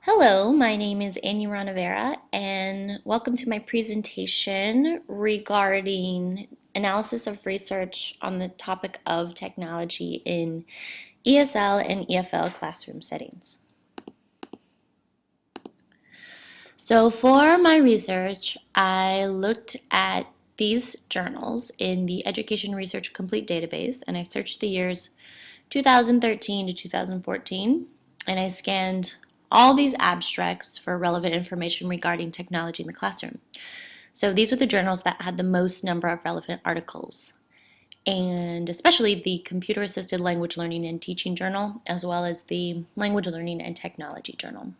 Hello, my name is Annie Ranavera, and welcome to my presentation regarding analysis of research on the topic of technology in ESL and EFL classroom settings. So for my research, I looked at these journals in the Education Research Complete database, and I searched the years 2013 to 2014, and I scanned all these abstracts for relevant information regarding technology in the classroom. So these were the journals that had the most number of relevant articles, and especially the Computer Assisted Language Learning and Teaching Journal, as well as the Language Learning and Technology Journal.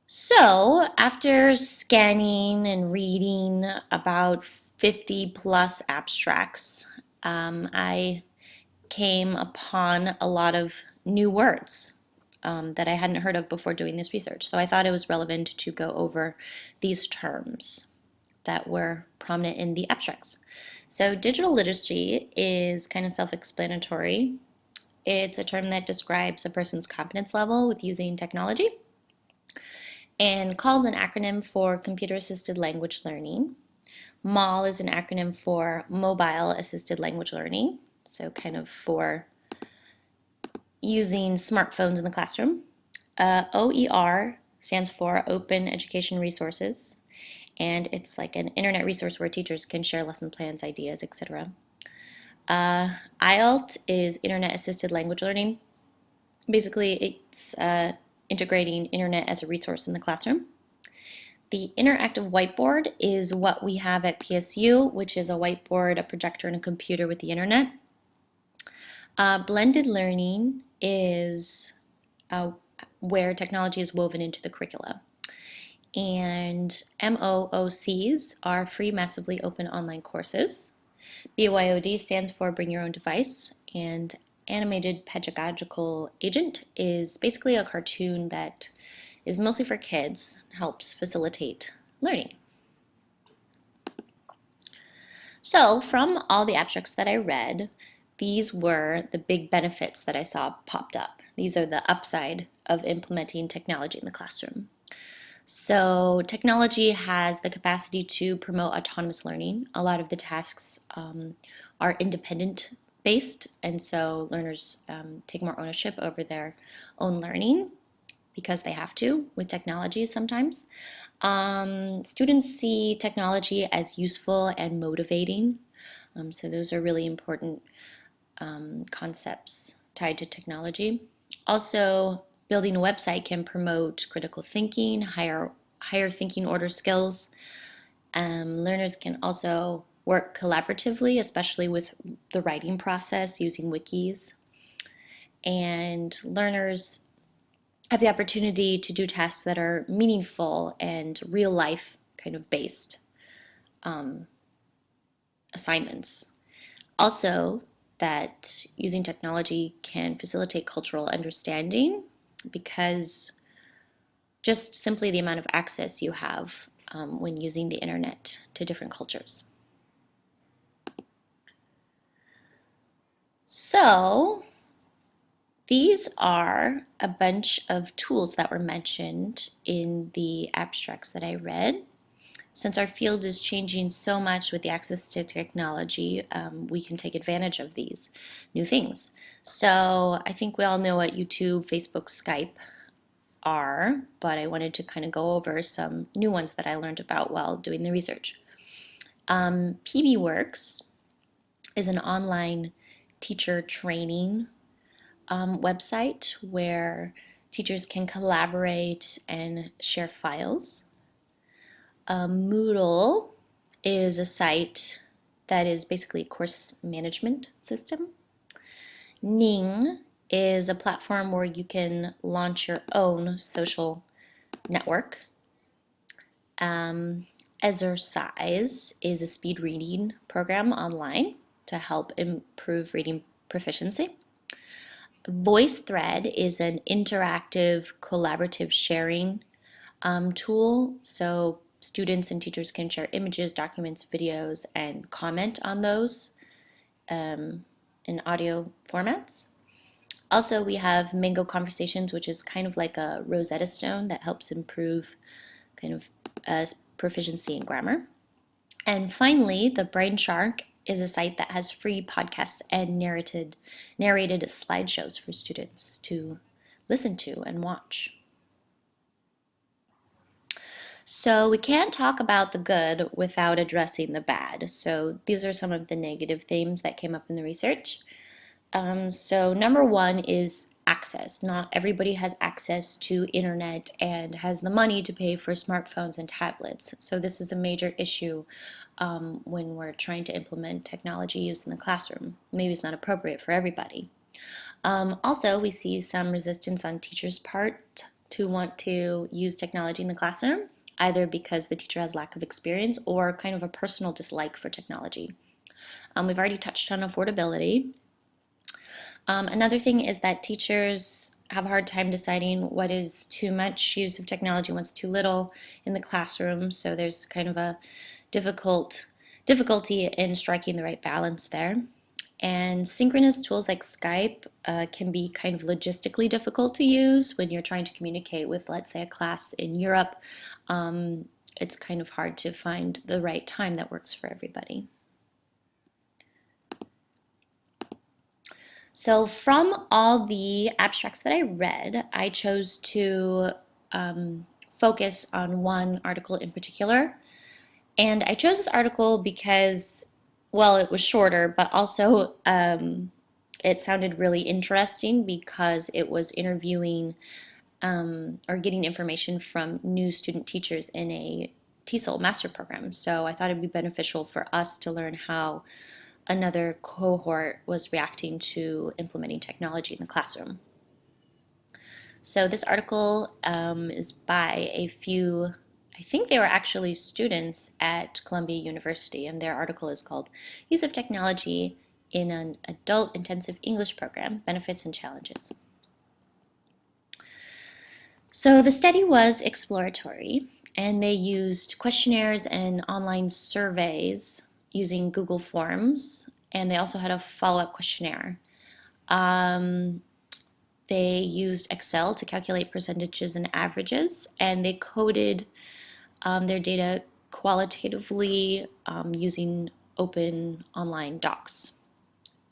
So after scanning and reading about 50 plus abstracts, I came upon a lot of new words that I hadn't heard of before doing this research. So I thought it was relevant to go over these terms that were prominent in the abstracts. So digital literacy is kind of self-explanatory. It's a term that describes a person's competence level with using technology, and CALL is an acronym for Computer Assisted Language Learning. MAL is an acronym for Mobile Assisted Language Learning, so kind of for using smartphones in the classroom. OER stands for Open Education Resources, and it's like an internet resource where teachers can share lesson plans, ideas, etc. IELT is Internet Assisted Language Learning. Basically, it's integrating internet as a resource in the classroom. The interactive whiteboard is what we have at PSU, which is a whiteboard, a projector, and a computer with the internet. Blended learning is where technology is woven into the curricula. And MOOCs are free, massively open online courses. BYOD stands for Bring Your Own Device, and Animated Pedagogical Agent is basically a cartoon that is mostly for kids, helps facilitate learning. So from all the abstracts that I read, these were the big benefits that I saw popped up. These are the upside of implementing technology in the classroom. So technology has the capacity to promote autonomous learning. A lot of the tasks are independent based, and so learners take more ownership over their own learning because they have to with technology sometimes. Students see technology as useful and motivating, so those are really important concepts tied to technology. Also, building a website can promote critical thinking, higher thinking order skills. Learners can also work collaboratively, especially with the writing process using wikis. And learners have the opportunity to do tasks that are meaningful and real life kind of based assignments. Also, that using technology can facilitate cultural understanding because just simply the amount of access you have when using the internet to different cultures. So these are a bunch of tools that were mentioned in the abstracts that I read. Since our field is changing so much with the access to technology, we can take advantage of these new things. So I think we all know what YouTube, Facebook, Skype are, but I wanted to kind of go over some new ones that I learned about while doing the research. PBWorks is an online teacher training website where teachers can collaborate and share files. Moodle is a site that is basically a course management system. Ning is a platform where you can launch your own social network. Exercise is a speed reading program online to help improve reading proficiency. VoiceThread is an interactive collaborative sharing tool, so students and teachers can share images, documents, videos, and comment on those in audio formats. Also, we have Mango Conversations, which is kind of like a Rosetta Stone that helps improve kind of proficiency in grammar. And finally, the Brain Shark is a site that has free podcasts and narrated slideshows for students to listen to and watch. So we can't talk about the good without addressing the bad. So these are some of the negative themes that came up in the research. So number one is access. Not everybody has access to internet and has the money to pay for smartphones and tablets. So this is a major issue when we're trying to implement technology use in the classroom. Maybe it's not appropriate for everybody. Also, we see some resistance on teachers' part to want to use technology in the classroom, either because the teacher has lack of experience or kind of a personal dislike for technology. We've already touched on affordability. Another thing is that teachers have a hard time deciding what is too much use of technology, what's too little in the classroom. So there's kind of a difficulty in striking the right balance there. And synchronous tools like Skype can be kind of logistically difficult to use when you're trying to communicate with, let's say, a class in Europe. It's kind of hard to find the right time that works for everybody. So from all the abstracts that I read, I chose to focus on one article in particular. And I chose this article because, well, it was shorter, but also it sounded really interesting because it was interviewing or getting information from new student teachers in a TESOL master program. So I thought it'd be beneficial for us to learn how another cohort was reacting to implementing technology in the classroom. So this article is by a few, I think they were actually students at Columbia University, and their article is called Use of Technology in an Adult Intensive English Program, Benefits and Challenges. So the study was exploratory, and they used questionnaires and online surveys using Google Forms, and they also had a follow-up questionnaire. They used Excel to calculate percentages and averages, and they coded their data qualitatively using open online docs.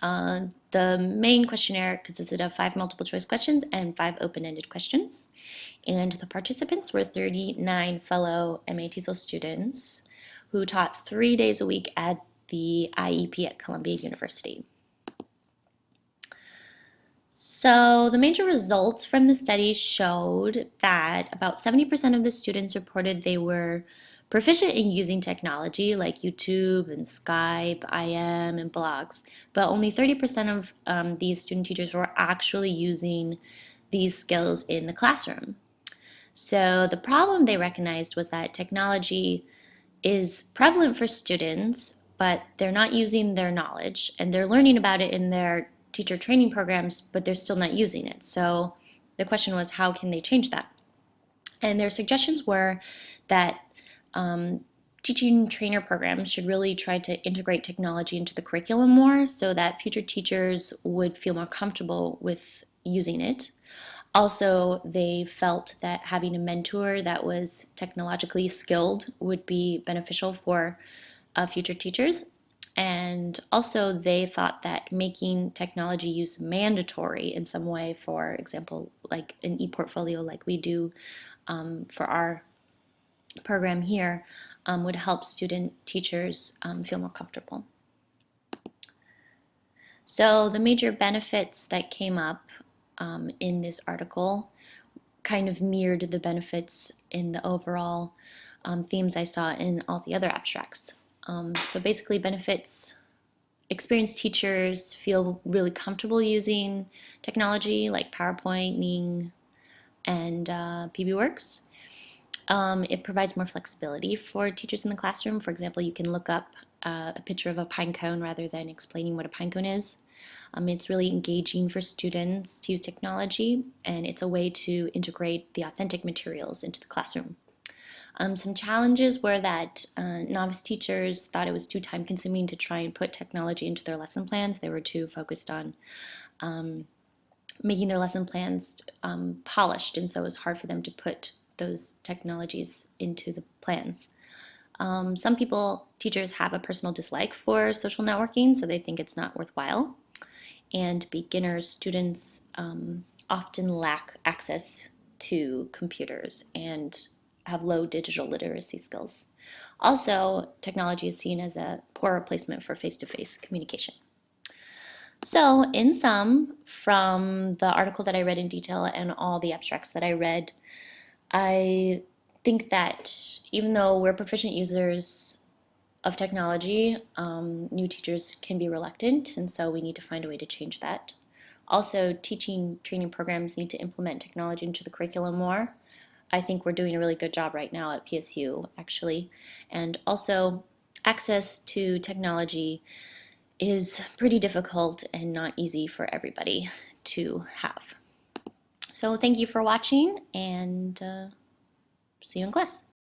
The main questionnaire consisted of 5 multiple choice questions and 5 open-ended questions. And the participants were 39 fellow MA TESOL students who taught 3 days a week at the IEP at Columbia University. So the major results from the study showed that about 70% of the students reported they were proficient in using technology like YouTube and Skype, IM, and blogs, but only 30% of these student teachers were actually using these skills in the classroom. So the problem they recognized was that technology is prevalent for students, but they're not using their knowledge, and they're learning about it in their teacher training programs, but they're still not using it. So the question was, how can they change that? And their suggestions were that teaching trainer programs should really try to integrate technology into the curriculum more so that future teachers would feel more comfortable with using it. Also, they felt that having a mentor that was technologically skilled would be beneficial for future teachers. And also, they thought that making technology use mandatory in some way, for example, like an e-portfolio like we do for our program here, would help student teachers feel more comfortable. So the major benefits that came up in this article kind of mirrored the benefits in the overall themes I saw in all the other abstracts. So basically benefits, experienced teachers feel really comfortable using technology like PowerPoint, Ning, and PBWorks. It provides more flexibility for teachers in the classroom. For example, you can look up a picture of a pine cone rather than explaining what a pine cone is. It's really engaging for students to use technology, and it's a way to integrate the authentic materials into the classroom. Some challenges were that novice teachers thought it was too time-consuming to try and put technology into their lesson plans. They were too focused on making their lesson plans polished, and so it's hard for them to put those technologies into the plans. Some people, teachers, have a personal dislike for social networking, so they think it's not worthwhile. And beginners, students often lack access to computers and have low digital literacy skills. Also, technology is seen as a poor replacement for face-to-face communication. So, in sum, from the article that I read in detail and all the abstracts that I read, I think that even though we're proficient users of technology, new teachers can be reluctant, and so we need to find a way to change that. Also, teaching training programs need to implement technology into the curriculum more. I think we're doing a really good job right now at PSU, actually. And also, access to technology is pretty difficult and not easy for everybody to have. So thank you for watching, and see you in class.